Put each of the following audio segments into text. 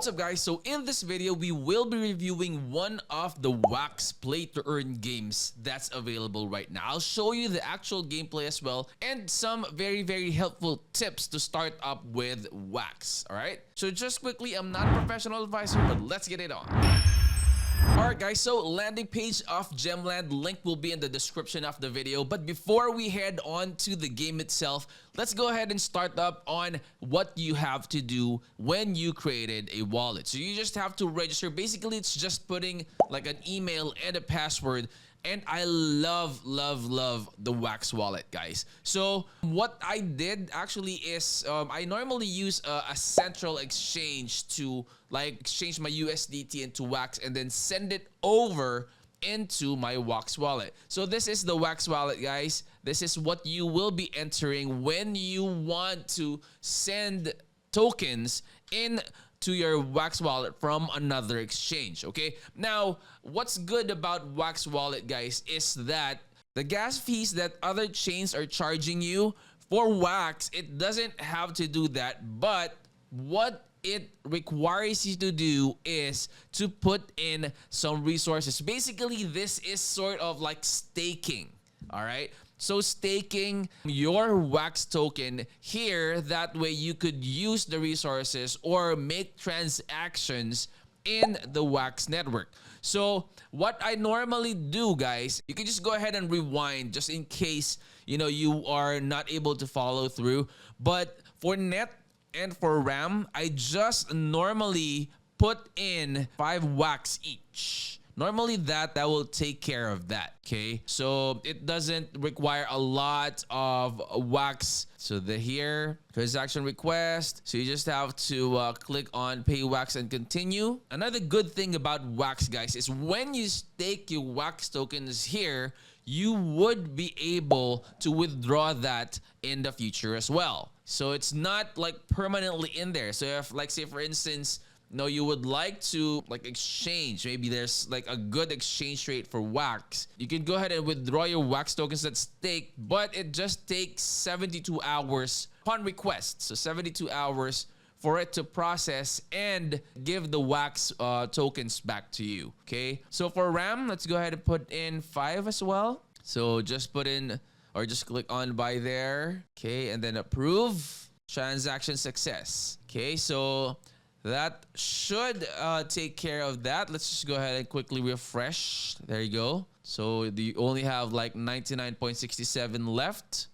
What's up guys, so in this video we will be reviewing one of the Wax play to earn games that's available right now. I'll show you the actual gameplay as well and some very helpful tips to start up with Wax. Alright, so just quickly, I'm not a professional advisor, but let's get it on. Alright guys, so landing page of Gemland, link will be in the description of the video. But before we head on to the game itself, let's go ahead and start up on what you have to do when you created a wallet. So you just have to register. Basically, it's just putting like an email and a password. And I love the Wax wallet, guys. So what I did actually is I normally use a central exchange to like exchange my USDT into Wax and then send it over into my Wax wallet. So this is the Wax wallet, guys. This is what you will be entering when you want to send tokens in to your Wax wallet from another exchange. Okay, now what's good about Wax wallet, guys, is that the gas fees that other chains are charging you for Wax, it doesn't have to do that. But what it requires you to do is to put in some resources. Basically, this is sort of like staking. All right, so staking your Wax token here, that way you could use the resources or make transactions in the Wax network. So what I normally do, guys, you can just go ahead and rewind just in case, you know, you are not able to follow through. But for net and for RAM, I just normally put in 5 Wax each. Normally that will take care of that. Okay, so it doesn't require a lot of Wax. So the here transaction request, so you just have to click on pay Wax and continue. Another good thing about Wax, guys, is when you stake your Wax tokens here, you would be able to withdraw that in the future as well. So it's not like permanently in there. So if, like, say for instance, no, you would like to like exchange, maybe there's like a good exchange rate for Wax, you can go ahead and withdraw your Wax tokens that's staked, but it just takes 72 hours upon request. So 72 hours for it to process and give the Wax tokens back to you. Okay, so for RAM, let's go ahead and put in 5 as well. So just put in, or just click on buy there. Okay, and then approve. Transaction success. Okay, so that should take care of that. Let's just go ahead and quickly refresh. There you go. So you only have like 99.67 left.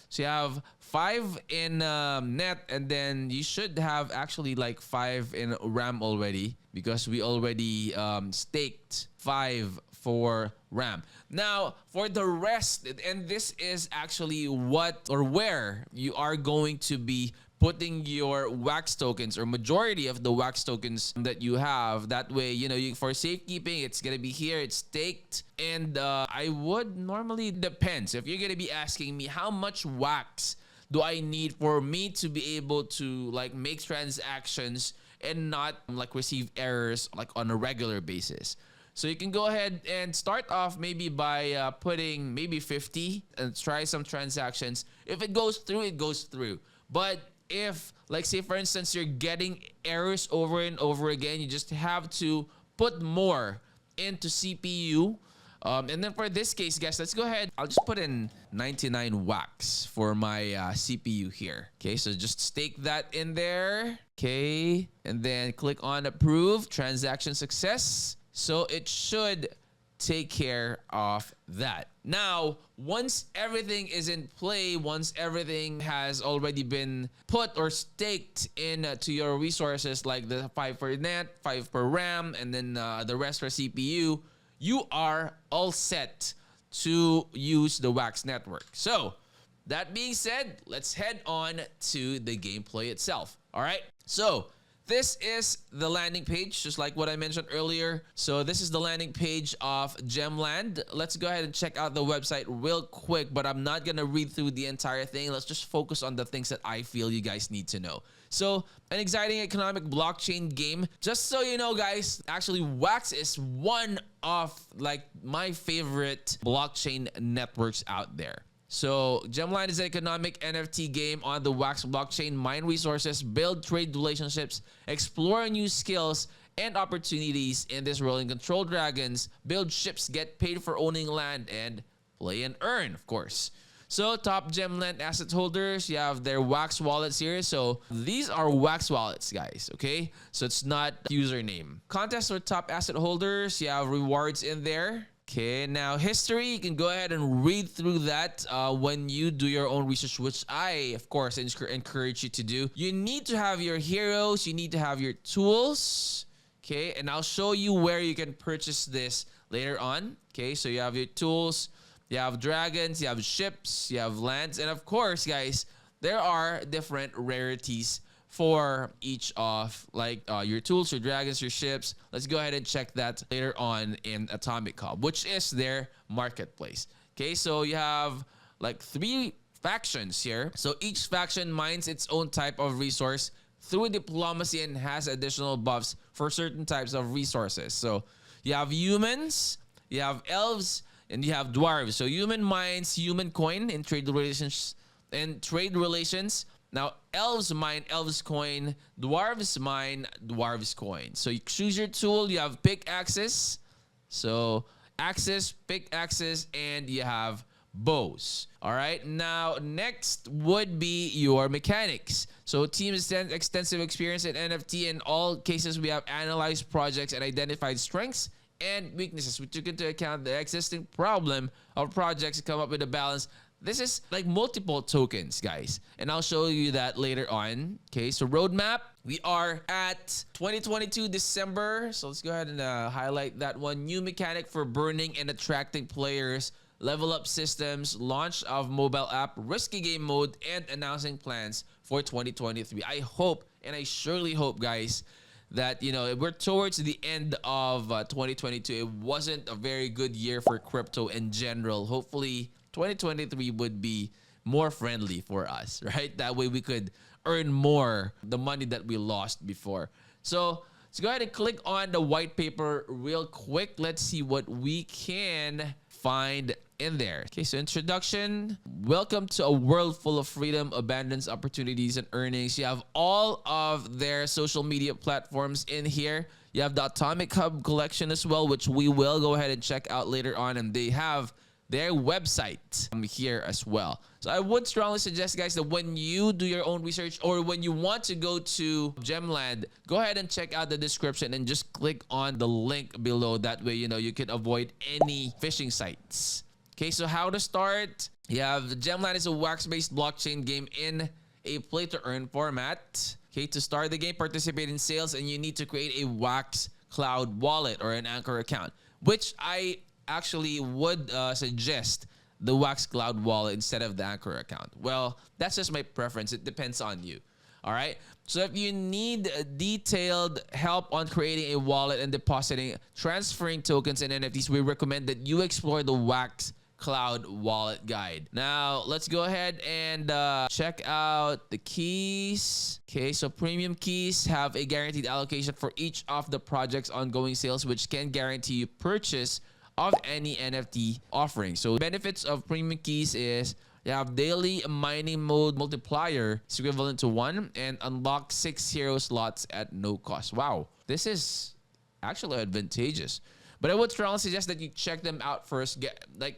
So you have 5 in net, and then you should have actually like 5 in RAM already, because we already staked 5 for RAM. Now for the rest, and this is actually what or where you are going to be putting your Wax tokens, or majority of the Wax tokens that you have. That way, you know, for safekeeping, it's gonna be here, it's staked. And I would normally, depends. If you're gonna be asking me how much Wax do I need for me to be able to like make transactions and not like receive errors like on a regular basis, so you can go ahead and start off maybe by putting maybe 50 and try some transactions. If it goes through, it goes through. But if, like, say for instance, you're getting errors over and over again, you just have to put more into CPU. And then for this case, guys, let's go ahead. I'll just put in 99 Wax for my CPU here. Okay, so just stake that in there. Okay, and then click on approve. Transaction success. So it should take care of that. Now, once everything is in play, once everything has already been put or staked in to your resources, like the 5 for net, 5 for RAM, and then the rest for CPU, you are all set to use the Wax network. So that being said, let's head on to the gameplay itself. All right, so this is the landing page, just like what I mentioned earlier. So this is the landing page of Gemland. Let's go ahead and check out the website real quick, but I'm not gonna read through the entire thing. Let's just focus on the things that I feel you guys need to know. So, an exciting economic blockchain game. Just so you know, guys, actually Wax is one of like my favorite blockchain networks out there. So Gemland is an economic NFT game on the Wax blockchain. Mine resources, build trade relationships, explore new skills and opportunities in this world, and control dragons, build ships, get paid for owning land, and play and earn, of course. So top Gemland asset holders, you have their Wax wallets here. So these are Wax wallets, guys, okay? So it's not username. Contests for top asset holders, you have rewards in there. Okay, now history, you can go ahead and read through that when you do your own research, which I, of course, encourage you to do. You need to have your heroes, you need to have your tools, okay? And I'll show you where you can purchase this later on, okay? So you have your tools, you have dragons, you have ships, you have lands, and of course, guys, there are different rarities for each of your tools, your dragons, your ships. Let's go ahead and check that later on in Atomic Hub, which is their marketplace. Okay, so you have like 3 factions here. So each faction mines its own type of resource through diplomacy and has additional buffs for certain types of resources. So you have humans, you have elves, and you have dwarves. So human mines human coin in trade relations. Now, elves mine elves coin, dwarves mine dwarves coin. So you choose your tool, you have pickaxes. So axes, pickaxes, and you have bows. All right, now next would be your mechanics. So team has extensive experience in NFT. In all cases, we have analyzed projects and identified strengths and weaknesses. We took into account the existing problem of projects to come up with a balance. This is like multiple tokens, guys, and I'll show you that later on. Okay, so roadmap, we are at 2022 December. So let's go ahead and highlight that one. New mechanic for burning and attracting players, level up systems, launch of mobile app, risky game mode, and announcing plans for 2023. I hope, and I surely hope, guys, that, you know, we're towards the end of 2022. It wasn't a very good year for crypto in general. Hopefully 2023 would be more friendly for us, right? That way we could earn more the money that we lost before. So let's go ahead and click on the white paper real quick. Let's see what we can find in there. Okay, so introduction. Welcome to a world full of freedom, abundance, opportunities, and earnings. You have all of their social media platforms in here. You have the Atomic Hub collection as well, which we will go ahead and check out later on. And they have their website here as well. So I would strongly suggest, guys, that when you do your own research or when you want to go to Gemland, go ahead and check out the description and just click on the link below. That way, you know, you can avoid any phishing sites. Okay, so how to start? You have the Gemland is a wax-based blockchain game in a play-to-earn format. Okay, to start the game, participate in sales, and you need to create a Wax Cloud wallet or an Anchor account, which I actually would suggest the Wax Cloud wallet instead of the Anchor account. Well, that's just my preference. It depends on you. All right. So if you need detailed help on creating a wallet and depositing, transferring tokens and NFTs, we recommend that you explore the Wax Cloud wallet guide. Now let's go ahead and check out the keys. Okay, so premium keys have a guaranteed allocation for each of the project's ongoing sales, which can guarantee you purchase of any NFT offering. So benefits of premium keys is you have daily mining mode multiplier is equivalent to 1 and unlock 6 hero slots at no cost. Wow, this is actually advantageous. But I would strongly suggest that you check them out first,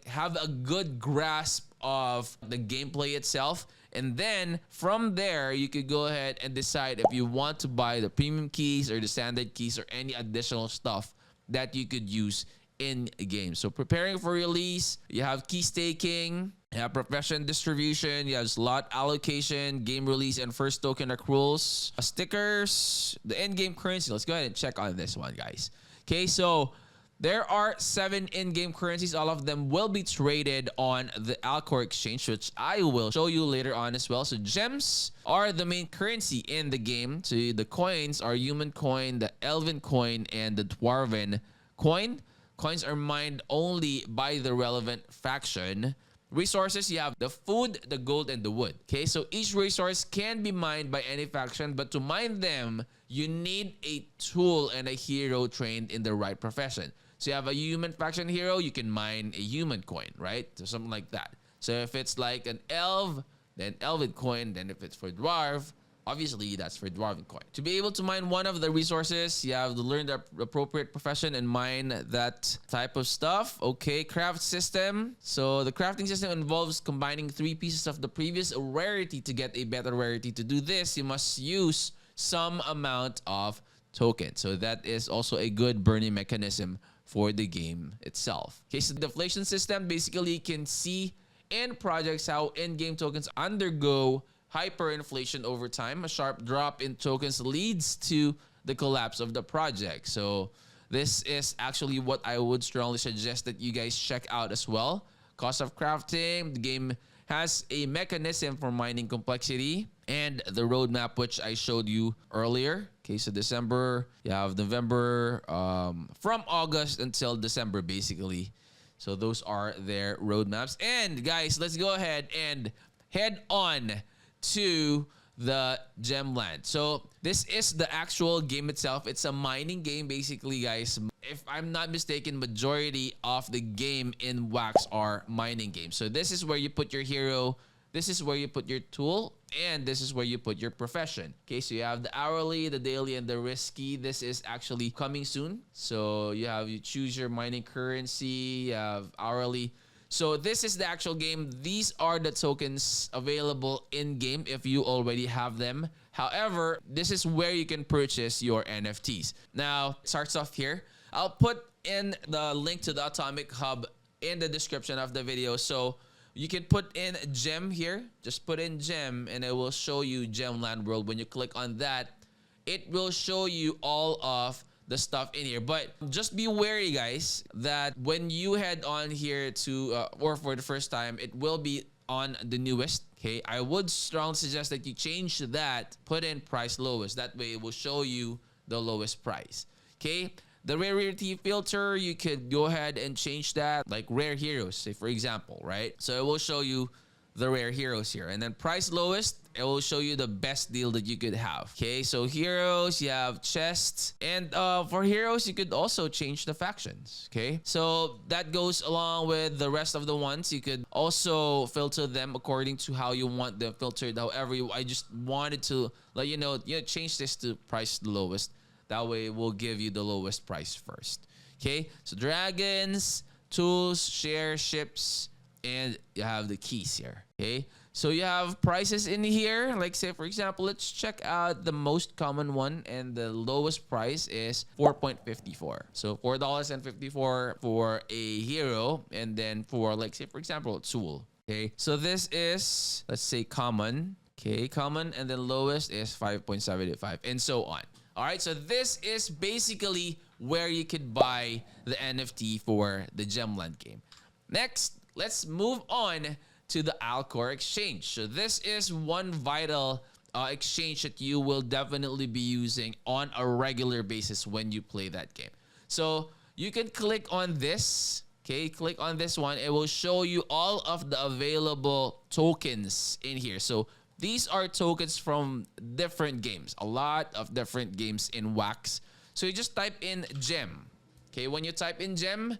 have a good grasp of the gameplay itself, and then from there you could go ahead and decide if you want to buy the premium keys or the standard keys or any additional stuff that you could use in a game. So preparing for release, you have key staking, you have profession distribution, you have slot allocation, game release, and first token accruals, stickers, the in-game currency. Let's go ahead and check on this one, guys. Okay, so there are 7 in-game currencies. All of them will be traded on the Alcor exchange, which I will show you later on as well. So gems are the main currency in the game. So the coins are human coin, the elven coin, and the dwarven coin. Coins are mined only by the relevant faction. Resources, you have the food, the gold, and the wood. Okay, so each resource can be mined by any faction, but to mine them, you need a tool and a hero trained in the right profession. So you have a human faction hero, you can mine a human coin, right? So something like that. So if it's like an elf, then elven coin. Then if it's for dwarf, obviously that's for dwarven coin. To be able to mine one of the resources, you have to learn the appropriate profession and mine that type of stuff. Okay, craft system. So the crafting system involves combining 3 pieces of the previous rarity to get a better rarity. To do this, you must use some amount of token. So that is also a good burning mechanism for the game itself. Okay, so the deflation system, basically you can see in projects how in-game tokens undergo hyperinflation over time. A sharp drop in tokens leads to the collapse of the project. So this is actually what I would strongly suggest that you guys check out as well. Cost of crafting, the game has a mechanism for mining complexity, and the roadmap which I showed you earlier. Okay, so December, you have November, from August until December basically. So those are their roadmaps. And guys, let's go ahead and head on to the Gemland. So this is the actual game itself. It's a mining game basically, guys. If I'm not mistaken, majority of the game in Wax are mining games. So this is where you put your hero, this is where you put your tool, and this is where you put your profession. Okay, so you have the hourly, the daily, and the risky. This is actually coming soon. So you choose your mining currency, you have hourly. So this is the actual game. These are the tokens available in-game if you already have them. However, this is where you can purchase your NFTs. Now, it starts off here. I'll put in the link to the Atomic Hub in the description of the video. So you can put in gem here. Just put in gem and it will show you Gemland World. When you click on that, it will show you all of the stuff in here. But just be wary, guys, that when you head on here to or for the first time, it will be on the newest. Okay, I would strongly suggest that you change that, put in price lowest. That way it will show you the lowest price. Okay, the rarity filter, you could go ahead and change that, like rare heroes, say for example, right? So it will show you the rare heroes here. And then price lowest, it will show you the best deal that you could have. Okay, so heroes, you have chests. And for heroes, you could also change the factions. Okay, so that goes along with the rest of the ones. You could also filter them according to how you want them filtered. However, I just wanted to let you know, change this to price lowest. That way it will give you the lowest price first. Okay, so dragons, tools, share, ships, and you have the keys here. Okay, so you have prices in here. Like say for example, let's check out the most common one, and the lowest price is 4.54. So $4.54 for a hero, and then for like say for example a tool. Okay, so this is, let's say, common. Okay, common, and then lowest is 5.75, and so on. All right, so this is basically where you could buy the NFT for the Gemland game. Next, let's move on to the Alcor exchange. So this is one vital exchange that you will definitely be using on a regular basis when you play that game. So you can click on this. Okay, click on this one. It will show you all of the available tokens in here. So these are tokens from different games, a lot of different games in Wax. So you just type in gem. Okay, when you type in gem,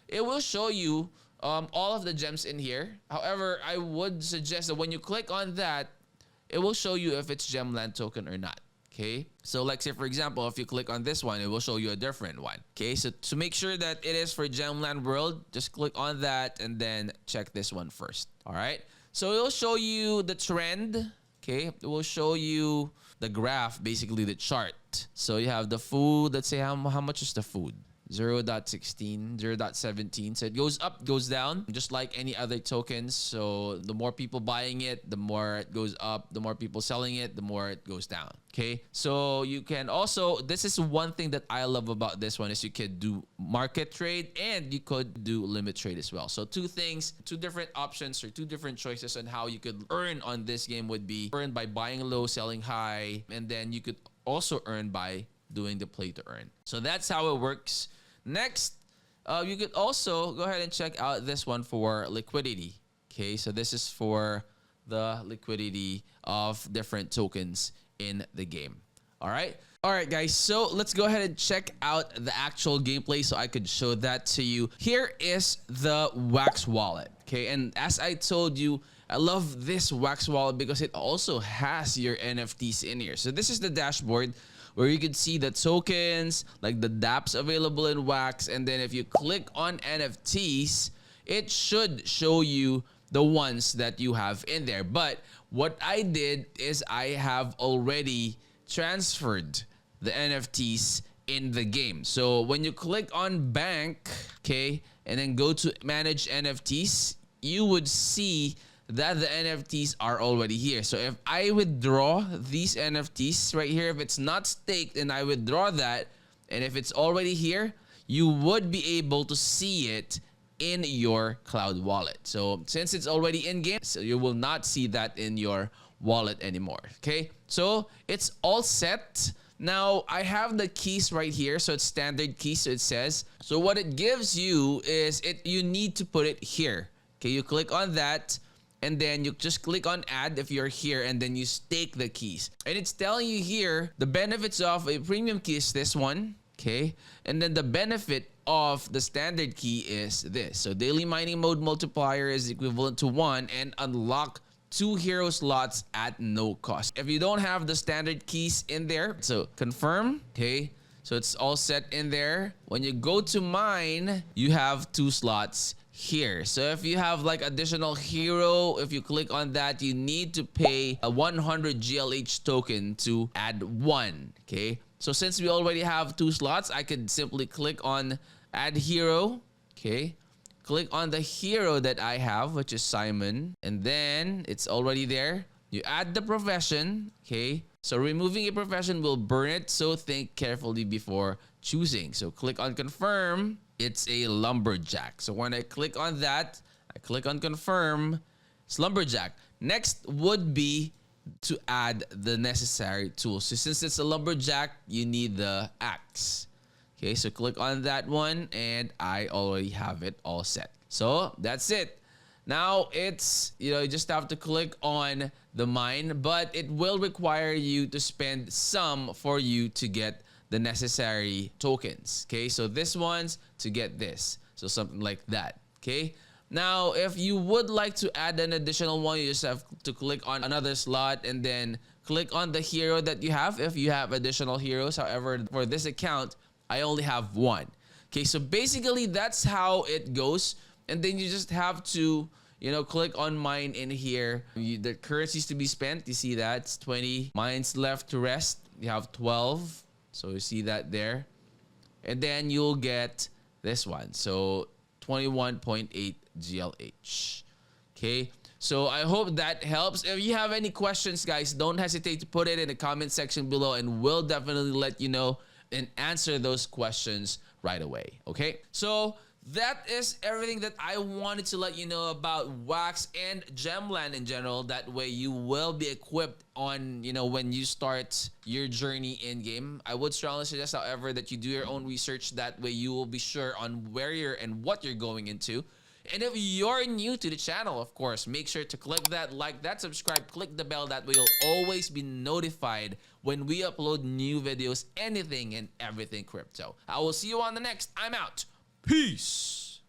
it will show you all of the gems in here. However, I would suggest that when you click on that, it will show you if it's Gemland token or not. Okay, so like say for example, if you click on this one, it will show you a different one. Okay, so to make sure that it is for Gemland World, just click on that and then check this one first. All right, so it will show you the trend. Okay, it will show you the graph, basically the chart. So you have the food. Let's say how much is the food? 0.16, 0.17. So it goes up, goes down, just like any other tokens. So the more people buying it, the more it goes up. The more people selling it, the more it goes down. Okay, so you can also, this is one thing that I love about this one, is you could do market trade and you could do limit trade as well. So two things, two different options or two different choices on how you could earn on this game would be earn by buying low, selling high, and then you could also earn by doing the play to earn. So that's how it works. Next, you could also go ahead and check out this one for liquidity. Okay, so this is for the liquidity of different tokens in the game. All right, guys. So let's go ahead and check out the actual gameplay so I could show that to you. Here is the Wax wallet. Okay, and as I told you, I love this Wax wallet because it also has your NFTs in here. So this is the dashboard where you can see the tokens, like the dApps available in Wax. And then if you click on NFTs, it should show you the ones that you have in there. But what I did is I have already transferred the NFTs in the game. So when you click on bank, okay, and then go to manage NFTs, you would see that the NFTs are already here. So if I withdraw these NFTs right here, if it's not staked and I withdraw that, and if it's already here, you would be able to see it in your cloud wallet. So since it's already in game, so you will not see that in your wallet anymore. Okay, so it's all set. Now I have the keys right here, so it's standard keys. So it says, so what it gives you is you need to put it here. Okay, you click on that, and then you just click on add if you're here, and then you stake the keys. And it's telling you here the benefits of a premium key is this one. Okay, and then the benefit of the standard key is this. So daily mining mode multiplier is equivalent to 1 and unlock 2 hero slots at no cost. If you don't have the standard keys in there, so confirm. Okay, so it's all set in there. When you go to mine, you have 2 slots here. So if you have like additional hero, if you click on that, you need to pay a 100 GLH token to add 1. Okay, so since we already have 2 slots, I could simply click on add hero. Okay, click on the hero that I have, which is Simon, and then it's already there. You add the profession. Okay, so removing a profession will burn it, so think carefully before choosing. So click on confirm. It's a lumberjack. So when I click on that, I click on confirm. It's lumberjack. Next would be to add the necessary tools. So since it's a lumberjack, you need the axe. Okay, so click on that one, and I already have it all set. So that's it. Now it's, you just have to click on the mine, but it will require you to spend some for you to get the necessary tokens. Okay, so this one's to get this. So something like that. Okay, now if you would like to add an additional one, you just have to click on another slot and then click on the hero that you have if you have additional heroes. However, for this account, I only have 1. Okay, so basically that's how it goes. And then you just have to, click on mine in here. The currencies to be spent, you see that it's 20. Mines left to rest, you have 12. So you see that there. And then you'll get this one. So 21.8 GLH. Okay, so I hope that helps. If you have any questions, guys, don't hesitate to put it in the comment section below, and we'll definitely let you know and answer those questions right away. Okay, so that is everything that I wanted to let you know about Wax and Gemland in general. That way you will be equipped on, when you start your journey in game. I would strongly suggest, however, that you do your own research. That way you will be sure on where you're and what you're going into. And if you're new to the channel, of course, make sure to click that, like that, subscribe, click the bell. That way you'll always be notified when we upload new videos, anything and everything crypto. I will see you on the next. I'm out. Peace.